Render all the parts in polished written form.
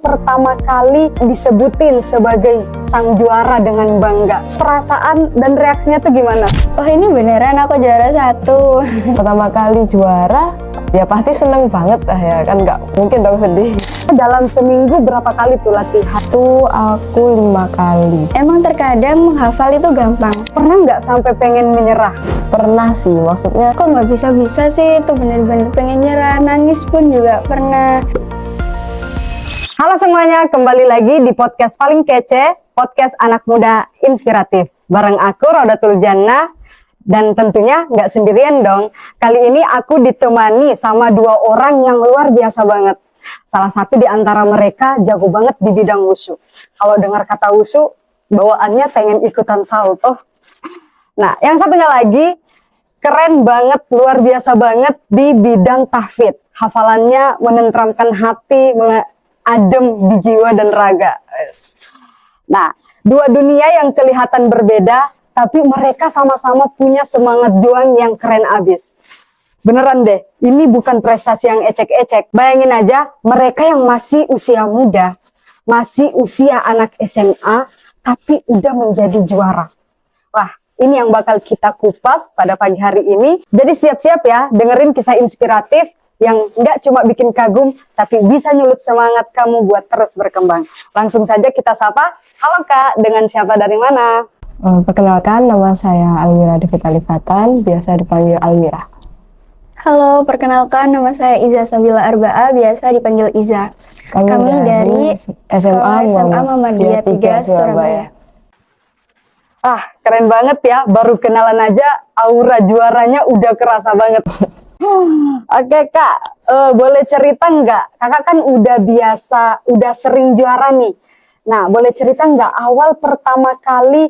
Pertama kali disebutin sebagai sang juara dengan bangga, perasaan dan reaksinya tuh gimana? Oh, ini beneran aku juara 1. Pertama kali juara, ya pasti seneng banget lah ya, kan nggak mungkin dong sedih. Dalam seminggu berapa kali tuh latihan? Tuh aku 5 kali. Emang terkadang menghafal itu gampang. Pernah nggak sampai pengen menyerah? Pernah sih, maksudnya Kok nggak bisa-bisa sih, itu bener-bener pengen nyerah, nangis pun juga pernah. Halo semuanya, kembali lagi di podcast paling kece, podcast anak muda inspiratif. Bareng aku Rodatul Jannah, dan tentunya nggak sendirian dong. Kali ini aku ditemani sama 2 orang yang luar biasa banget. Salah satu di antara mereka jago banget di bidang wushu. Kalau dengar kata wushu, bawaannya pengen ikutan salto. Nah, yang satunya lagi keren banget, luar biasa banget di bidang tahfidz. Hafalannya menenteramkan hati, adem di jiwa dan raga. Nah, 2 dunia yang kelihatan berbeda, tapi mereka sama-sama punya semangat juang yang keren abis. Beneran deh, ini bukan prestasi yang ecek-ecek. Bayangin aja, mereka yang masih usia muda, masih usia anak SMA, tapi udah menjadi juara. Wah, ini yang bakal kita kupas pada pagi hari ini. Jadi siap-siap ya, dengerin kisah inspiratif yang nggak cuma bikin kagum, tapi bisa nyulut semangat kamu buat terus berkembang. Langsung saja kita sapa. Halo Kak, dengan siapa dari mana? Perkenalkan, nama saya Almira Devita Lifatan, biasa dipanggil Almira. Halo, perkenalkan nama saya Iza Sabila Arbaa, biasa dipanggil Iza. Kami dari SMA Muhammadiyah 3 Surabaya. Ah, keren banget ya, baru kenalan aja aura juaranya udah kerasa banget. Oke Kak, boleh cerita nggak? Kakak kan udah biasa, udah sering juara nih. Nah, boleh cerita nggak awal pertama kali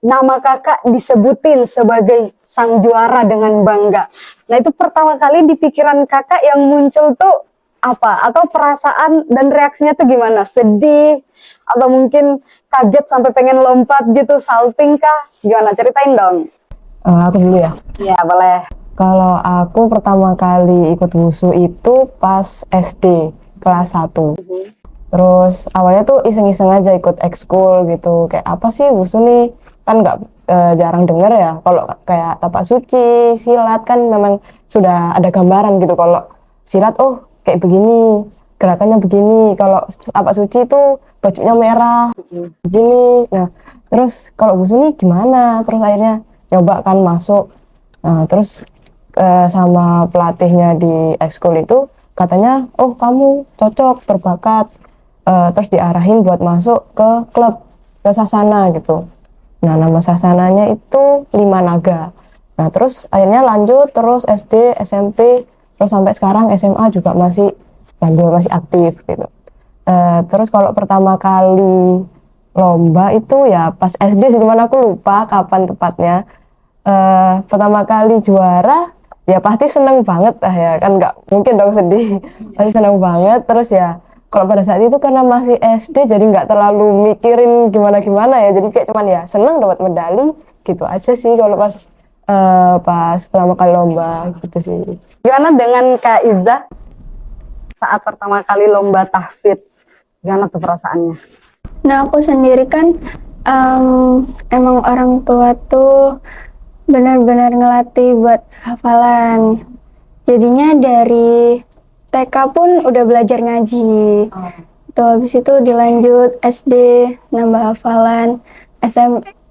nama kakak disebutin sebagai sang juara dengan bangga? Nah, itu pertama kali di pikiran kakak yang muncul tuh apa? Atau perasaan dan reaksinya tuh gimana? Sedih? Atau mungkin kaget sampai pengen lompat gitu, salting kah? Gimana? Ceritain dong. Aku dulu ya. Iya, boleh. Kalau aku pertama kali ikut wushu itu pas SD kelas 1. Terus awalnya tuh iseng-iseng aja ikut ekskul gitu. Kayak apa sih wushu nih? Kan nggak jarang denger ya. Kalau kayak tapak suci, silat kan memang sudah ada gambaran gitu. Kalau silat oh kayak begini, gerakannya begini. Kalau tapak suci itu bajunya merah, begini. Nah terus kalau wushu nih gimana? Terus akhirnya nyoba kan masuk. Nah terus sama pelatihnya di ekskul itu katanya oh kamu cocok, berbakat, terus diarahin buat masuk ke klub, ke Sasana gitu. Nah nama Sasananya itu 5 Naga. Nah terus akhirnya lanjut terus SD, SMP, terus sampai sekarang SMA juga masih lanjut, masih aktif gitu. Terus kalau pertama kali lomba itu ya pas SD sih, cuman aku lupa kapan tepatnya. Pertama kali juara ya pasti seneng banget lah ya, kan nggak mungkin dong sedih. Pasti seneng banget. Terus ya kalau pada saat itu karena masih SD jadi nggak terlalu mikirin gimana-gimana ya, jadi kayak cuman ya seneng dapat medali gitu aja sih kalau pas pertama kali lomba gitu sih. Gimana dengan Kak Iza saat pertama kali lomba tahfidz? Gimana tuh perasaannya? Nah, aku sendiri kan emang orang tua tuh benar-benar ngelatih buat hafalan. Jadinya dari TK pun udah belajar ngaji. Tuh habis itu dilanjut SD nambah hafalan,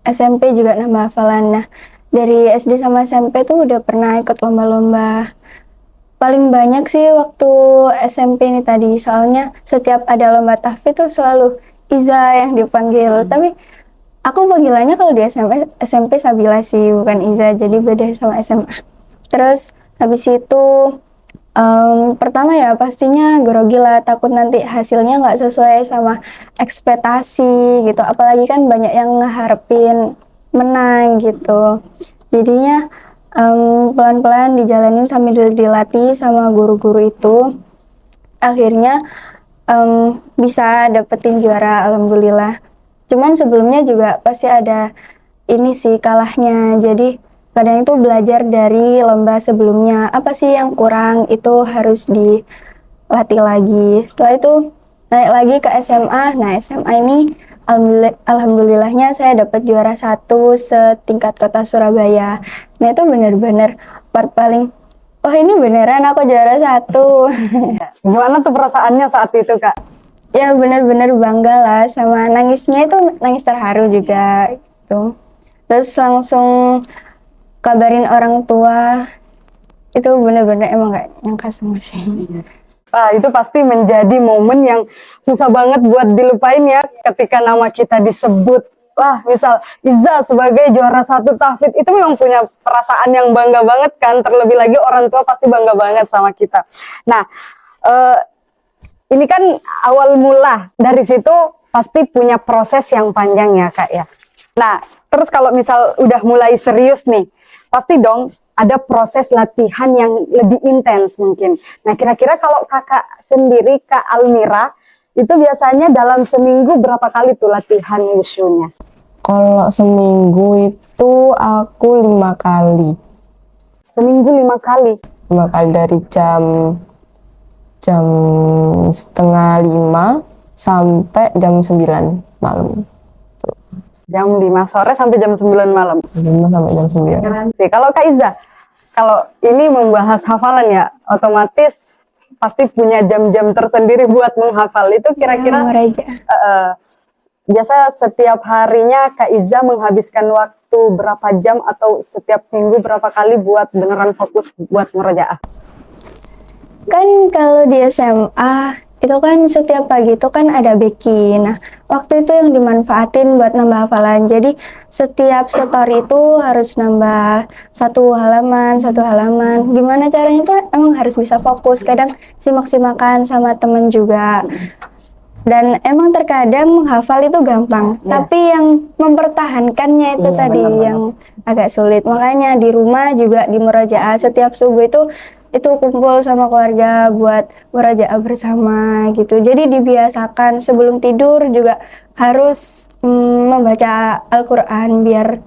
SMP juga nambah hafalan. Nah, dari SD sama SMP tuh udah pernah ikut lomba-lomba. Paling banyak sih waktu SMP ini tadi, soalnya setiap ada lomba tahfidz tuh selalu Iza yang dipanggil. Tapi aku panggilannya kalau di SMP Sabila sih, bukan Iza, jadi beda sama SMA. Terus habis itu pertama ya pastinya grogi lah, takut nanti hasilnya nggak sesuai sama ekspektasi gitu. Apalagi kan banyak yang ngeharapin menang gitu. Jadinya pelan-pelan dijalanin sambil dilatih sama guru-guru itu. Akhirnya bisa dapetin juara, alhamdulillah. Cuman sebelumnya juga pasti ada ini sih kalahnya. Jadi kadang itu belajar dari lomba sebelumnya. Apa sih yang kurang, itu harus dilatih lagi. Setelah itu naik lagi ke SMA. Nah, SMA ini alhamdulillahnya saya dapat juara 1 setingkat kota Surabaya. Nah, itu benar-benar part paling, oh ini beneran aku juara 1. Gimana tuh perasaannya saat itu, Kak? Ya benar-benar bangga lah, sama nangisnya itu nangis terharu juga gitu. Terus langsung kabarin orang tua, itu benar-benar emang gak nyangka sama sih. Itu pasti menjadi momen yang susah banget buat dilupain ya, ketika nama kita disebut. Wah, misal Iza sebagai juara 1 tahfidz, itu memang punya perasaan yang bangga banget kan, terlebih lagi orang tua pasti bangga banget sama kita. Nah, ini kan awal mula, dari situ pasti punya proses yang panjang ya, Kak ya. Nah, terus kalau misal udah mulai serius nih, pasti dong ada proses latihan yang lebih intens mungkin. Nah, kira-kira kalau kakak sendiri, Kak Almira, itu biasanya dalam seminggu berapa kali tuh latihan wushunya? Kalau seminggu itu aku 5 kali. Seminggu 5 kali? 5 kali dari jam 4:30 sampai jam 9 malam. Jam 5 sore sampai jam 9 malam? 5 sampai jam 9. Keren sih. Kalau Kak Iza, kalau ini membahas hafalan ya, otomatis pasti punya jam-jam tersendiri buat menghafal. Itu kira-kira biasa setiap harinya Kak Iza menghabiskan waktu berapa jam atau setiap minggu berapa kali buat beneran fokus buat murajaah? Kan kalau di SMA itu kan setiap pagi itu kan ada beki. Nah, waktu itu yang dimanfaatin buat nambah hafalan. Jadi setiap story itu harus nambah satu halaman. Gimana caranya tuh emang harus bisa fokus. Kadang simak-simakan sama temen juga. Dan emang terkadang menghafal itu gampang, tapi yang mempertahankannya itu tadi yang agak sulit. Makanya di rumah juga di murojaah setiap subuh itu kumpul sama keluarga buat murojaah bersama gitu. Jadi dibiasakan sebelum tidur juga harus membaca Al-Quran biar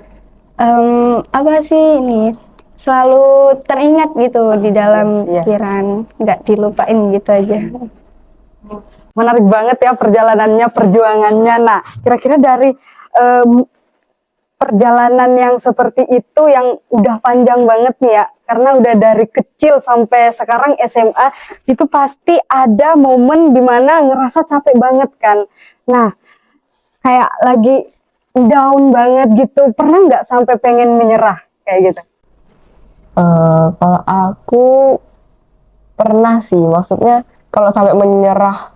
selalu teringat gitu di dalam pikiran, nggak dilupain gitu aja. Menarik banget ya perjalanannya, perjuangannya. Nah, kira-kira dari perjalanan yang seperti itu yang udah panjang banget nih ya, karena udah dari kecil sampai sekarang SMA, itu pasti ada momen dimana ngerasa capek banget kan. Nah, kayak lagi down banget gitu, pernah nggak sampai pengen menyerah kayak gitu? Kalau aku pernah sih, maksudnya kalau sampai menyerah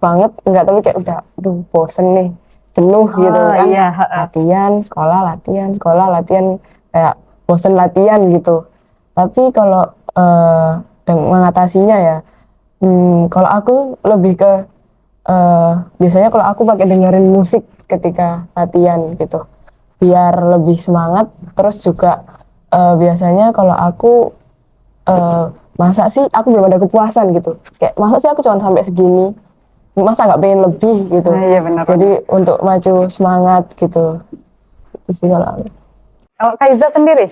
banget enggak, tapi kayak udah bosen nih, jenuh gitu kan. Iya. Latihan, sekolah, latihan, kayak bosen latihan gitu. Tapi kalau mengatasinya ya, kalau aku lebih ke biasanya kalau aku pakai dengerin musik ketika latihan gitu, biar lebih semangat. Terus juga biasanya kalau aku masa sih aku belum ada kepuasan gitu, kayak masa sih aku cuma sampai segini, masa nggak pengen lebih gitu. Iya benar. Jadi untuk maju semangat gitu. Itu sih kalau aku. Kalau Kak Iza sendiri?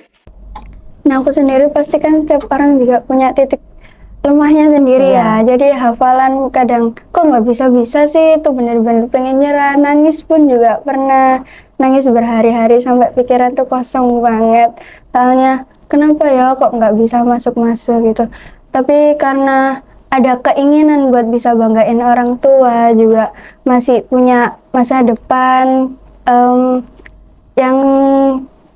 Nah, aku sendiri pasti kan setiap orang juga punya titik lemahnya sendiri ya. Jadi hafalan kadang kok nggak bisa-bisa sih, itu bener-bener pengen nyerah. Nangis pun juga pernah, nangis berhari-hari sampai pikiran tuh kosong banget. Soalnya kenapa ya kok nggak bisa masuk-masuk gitu. Tapi karena ada keinginan buat bisa banggain orang tua, juga masih punya masa depan yang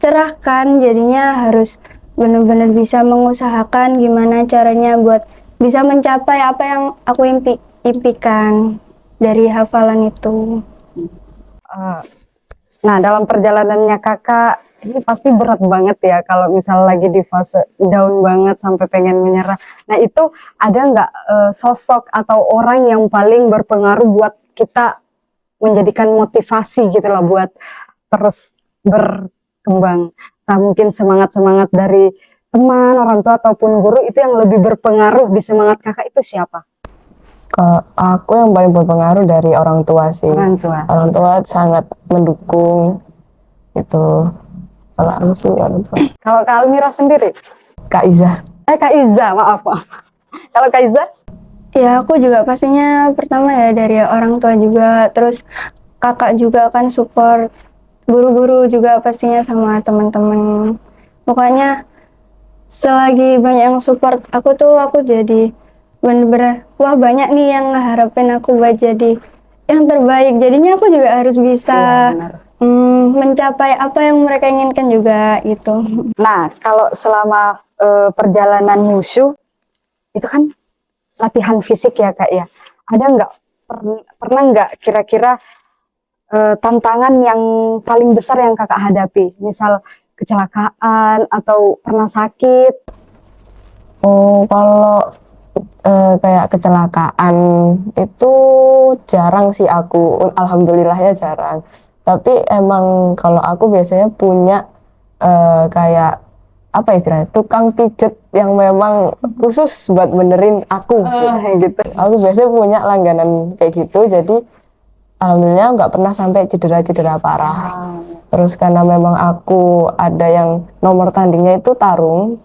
cerah kan, jadinya harus benar-benar bisa mengusahakan gimana caranya buat bisa mencapai apa yang aku impikan dari hafalan itu. Nah, dalam perjalanannya kakak, ini pasti berat banget ya kalau misal lagi di fase down banget sampai pengen menyerah. Nah, itu ada nggak sosok atau orang yang paling berpengaruh buat kita menjadikan motivasi gitu lah buat terus berkembang? Nah, mungkin semangat-semangat dari teman, orang tua ataupun guru itu yang lebih berpengaruh di semangat kakak itu siapa? Kalau aku yang paling berpengaruh dari orang tua sih. Orang tua. Orang tua sangat mendukung gitu. Kalau aku sih orang tua. Kalau Kak Almira sendiri? Kak Iza. Kak Iza, maaf. Kalau Kak Iza? Ya aku juga pastinya pertama ya dari orang tua juga, terus kakak juga kan support, guru-guru juga pastinya sama teman-teman. Pokoknya selagi banyak yang support aku tuh aku jadi bener-bener wah banyak nih yang ngeharapin aku buat jadi yang terbaik. Jadinya aku juga harus bisa Iya, benar. mencapai apa yang mereka inginkan juga gitu. Nah, kalau selama perjalanan wushu itu kan latihan fisik ya kak ya. Ada nggak pernah nggak kira-kira tantangan yang paling besar yang kakak hadapi? Misal kecelakaan atau pernah sakit? Oh, kalau kayak kecelakaan itu jarang sih aku, alhamdulillahnya jarang. Tapi emang kalau aku biasanya punya kayak apa istilahnya, tukang pijet yang memang khusus buat benerin aku gitu. Aku biasanya punya langganan kayak gitu, jadi alhamdulillah nggak pernah sampai cedera-cedera parah. Terus karena memang aku ada yang nomor tandingnya itu tarung,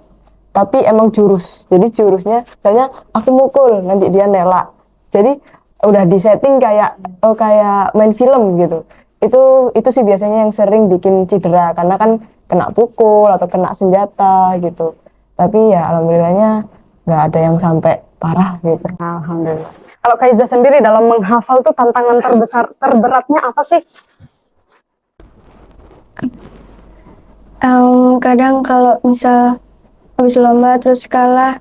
tapi emang jurus. Jadi jurusnya misalnya aku mukul, nanti dia nelak. Jadi udah disetting kayak kayak main film gitu. Itu sih biasanya yang sering bikin cedera karena kan kena pukul atau kena senjata gitu. Tapi ya alhamdulillahnya nggak ada yang sampai parah gitu. Alhamdulillah. Kalau Kaiza sendiri dalam menghafal tuh tantangan terberatnya apa sih? Kadang kalau misal habis lomba terus kalah,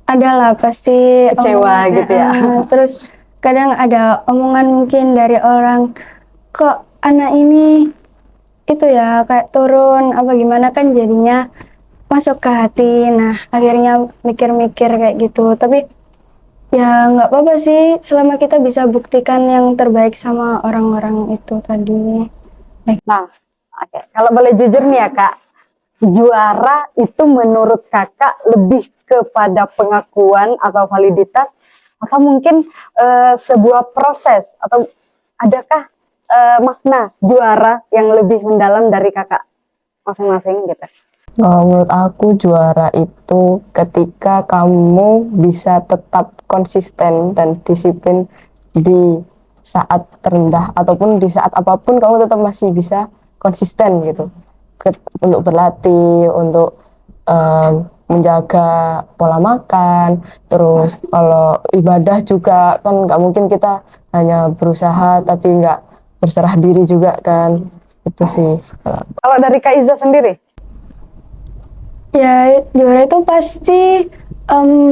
adalah pasti Kecewa gitu ya. terus kadang ada omongan mungkin dari orang, kok anak ini itu ya kayak turun apa gimana, kan jadinya masuk ke hati. Nah akhirnya mikir-mikir kayak gitu, tapi ya nggak apa-apa sih selama kita bisa buktikan yang terbaik sama orang-orang itu tadi. Nah, oke. Kalau boleh jujur nih ya kak, juara itu menurut kakak lebih kepada pengakuan atau validitas atau mungkin sebuah proses, atau adakah makna juara yang lebih mendalam dari kakak masing-masing gitu? Menurut aku juara itu ketika kamu bisa tetap konsisten dan disiplin di saat terendah ataupun di saat apapun kamu tetap masih bisa konsisten gitu untuk berlatih, untuk menjaga pola makan. Terus kalau ibadah juga kan nggak mungkin kita hanya berusaha tapi nggak berserah diri juga kan. Itu sih. Kalau dari Kak Iza sendiri? Ya, juara itu pasti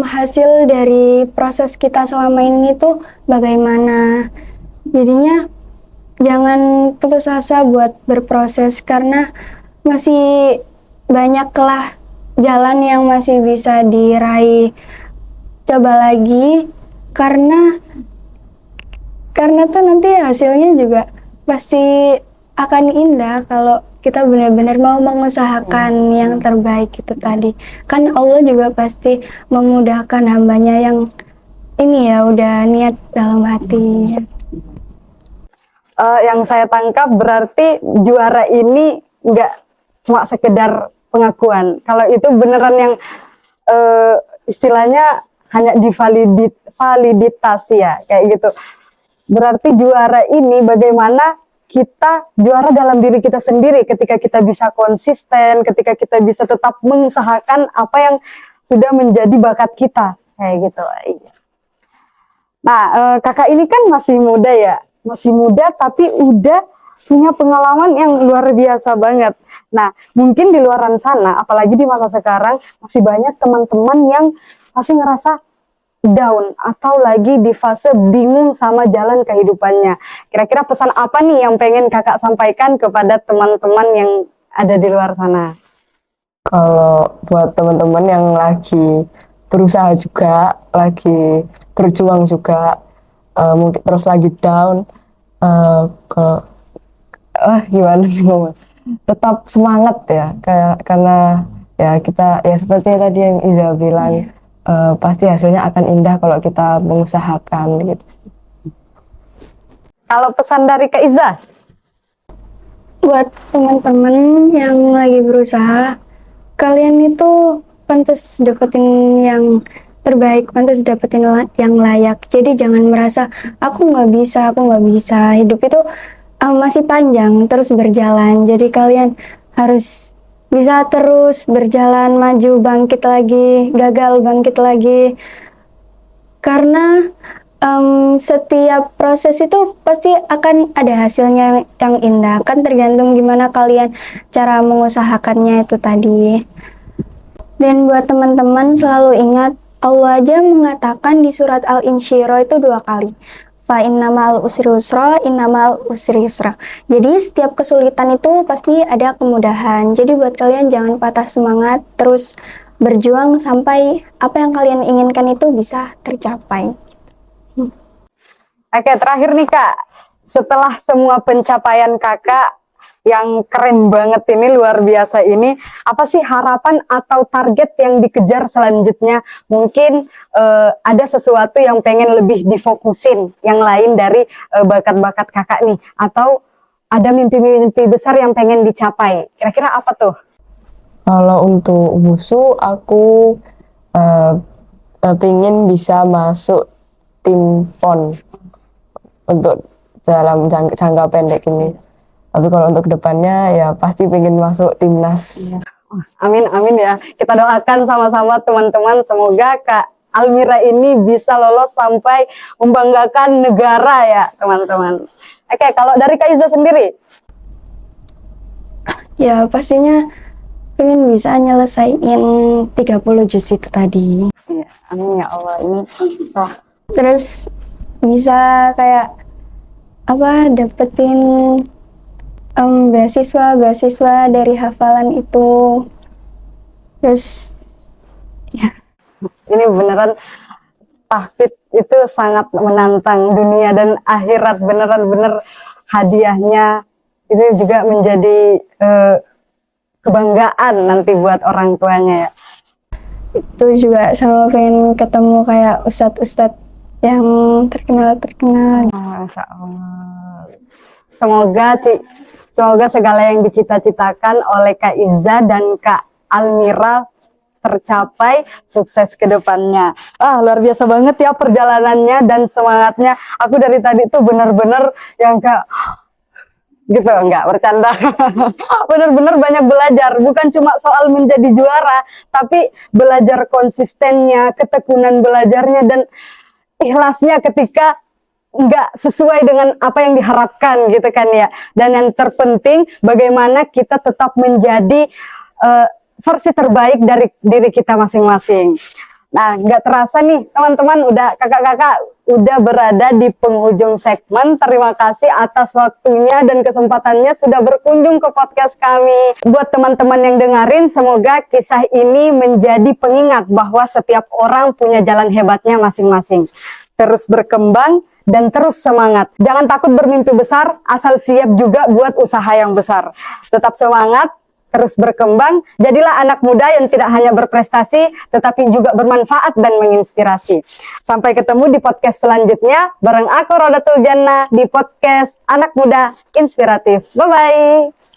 hasil dari proses kita selama ini tuh bagaimana. Jadinya jangan putus asa buat berproses karena masih banyaklah jalan yang masih bisa diraih. Coba lagi karena tuh nanti hasilnya juga pasti akan indah kalau kita benar-benar mau mengusahakan yang terbaik itu tadi. Kan Allah juga pasti memudahkan hambanya yang ini ya udah niat dalam hati. Yang saya tangkap berarti juara ini nggak cuma sekedar pengakuan. Kalau itu beneran yang istilahnya hanya divaliditasi ya, kayak gitu. Berarti juara ini bagaimana kita juara dalam diri kita sendiri ketika kita bisa konsisten, ketika kita bisa tetap mengusahakan apa yang sudah menjadi bakat kita, kayak gitu. Nah, kakak ini kan masih muda ya, masih muda tapi udah punya pengalaman yang luar biasa banget. Nah, mungkin di luaran sana, apalagi di masa sekarang, masih banyak teman-teman yang masih ngerasa down atau lagi di fase bingung sama jalan kehidupannya. Kira-kira pesan apa nih yang pengen kakak sampaikan kepada teman-teman yang ada di luar sana? Kalau buat teman-teman yang lagi berusaha juga, lagi berjuang juga, mungkin terus lagi down, gimana sih ngomong? Tetap semangat ya, karena ya kita ya seperti tadi yang Iza bilang, pasti hasilnya akan indah kalau kita mengusahakan gitu. Kalau pesan dari Kak Iza? Buat teman-teman yang lagi berusaha, kalian itu pantas dapetin yang terbaik, pantas dapetin yang layak. Jadi jangan merasa aku nggak bisa. Hidup itu masih panjang, terus berjalan. Jadi kalian harus bisa terus berjalan, maju, bangkit lagi, gagal, bangkit lagi. Karena setiap proses itu pasti akan ada hasilnya yang indah. Kan tergantung gimana kalian cara mengusahakannya itu tadi. Dan buat teman-teman selalu ingat, Allah aja mengatakan di surat Al-Insyirah itu 2 kali. Fa innamal usri usra, innamal usri yusra. Jadi setiap kesulitan itu pasti ada kemudahan. Jadi buat kalian jangan patah semangat, terus berjuang sampai apa yang kalian inginkan itu bisa tercapai. Oke, terakhir nih Kak, setelah semua pencapaian Kakak yang keren banget ini, luar biasa ini, apa sih harapan atau target yang dikejar selanjutnya? Mungkin ada sesuatu yang pengen lebih difokusin, yang lain dari bakat-bakat Kakak nih, atau ada mimpi-mimpi besar yang pengen dicapai. Kira-kira apa tuh? Kalau untuk WUSU, aku pengen bisa masuk tim PON untuk dalam jangka pendek ini. Tapi kalau untuk kedepannya ya pasti pengen masuk timnas. Amin, amin ya. Kita doakan sama-sama teman-teman, semoga Kak Almira ini bisa lolos sampai membanggakan negara ya teman-teman. Oke, kalau dari Kak Iza sendiri? Ya pastinya pengen bisa nyelesain 30 juz itu tadi. Ya, amin ya Allah. Ini Terus bisa kayak dapetin beasiswa dari hafalan itu. Terus ini beneran tahfidz itu sangat menantang dunia dan akhirat, beneran hadiahnya ini juga menjadi kebanggaan nanti buat orang tuanya ya. itu juga sama pengen ketemu kayak ustadz-ustadz yang terkenal. Masya Allah. Semoga segala yang dicita-citakan oleh Kak Iza dan Kak Almira tercapai, sukses ke depannya. Luar biasa banget ya perjalanannya dan semangatnya. Aku dari tadi tuh bener-bener yang kayak gitu, enggak bercanda. Bener-bener banyak belajar, bukan cuma soal menjadi juara, tapi belajar konsistennya, ketekunan belajarnya, dan ikhlasnya ketika nggak sesuai dengan apa yang diharapkan gitu kan ya. Dan yang terpenting bagaimana kita tetap menjadi versi terbaik dari diri kita masing-masing. Nah, nggak terasa nih teman-teman, udah kakak-kakak udah berada di penghujung segmen. Terima kasih atas waktunya dan kesempatannya sudah berkunjung ke podcast kami. Buat teman-teman yang dengerin, semoga kisah ini menjadi pengingat bahwa setiap orang punya jalan hebatnya masing-masing. Terus berkembang dan terus semangat. Jangan takut bermimpi besar, asal siap juga buat usaha yang besar. Tetap semangat, terus berkembang, jadilah anak muda yang tidak hanya berprestasi, tetapi juga bermanfaat dan menginspirasi. Sampai ketemu di podcast selanjutnya, bareng aku Rodatul Jannah di podcast Anak Muda Inspiratif. Bye-bye!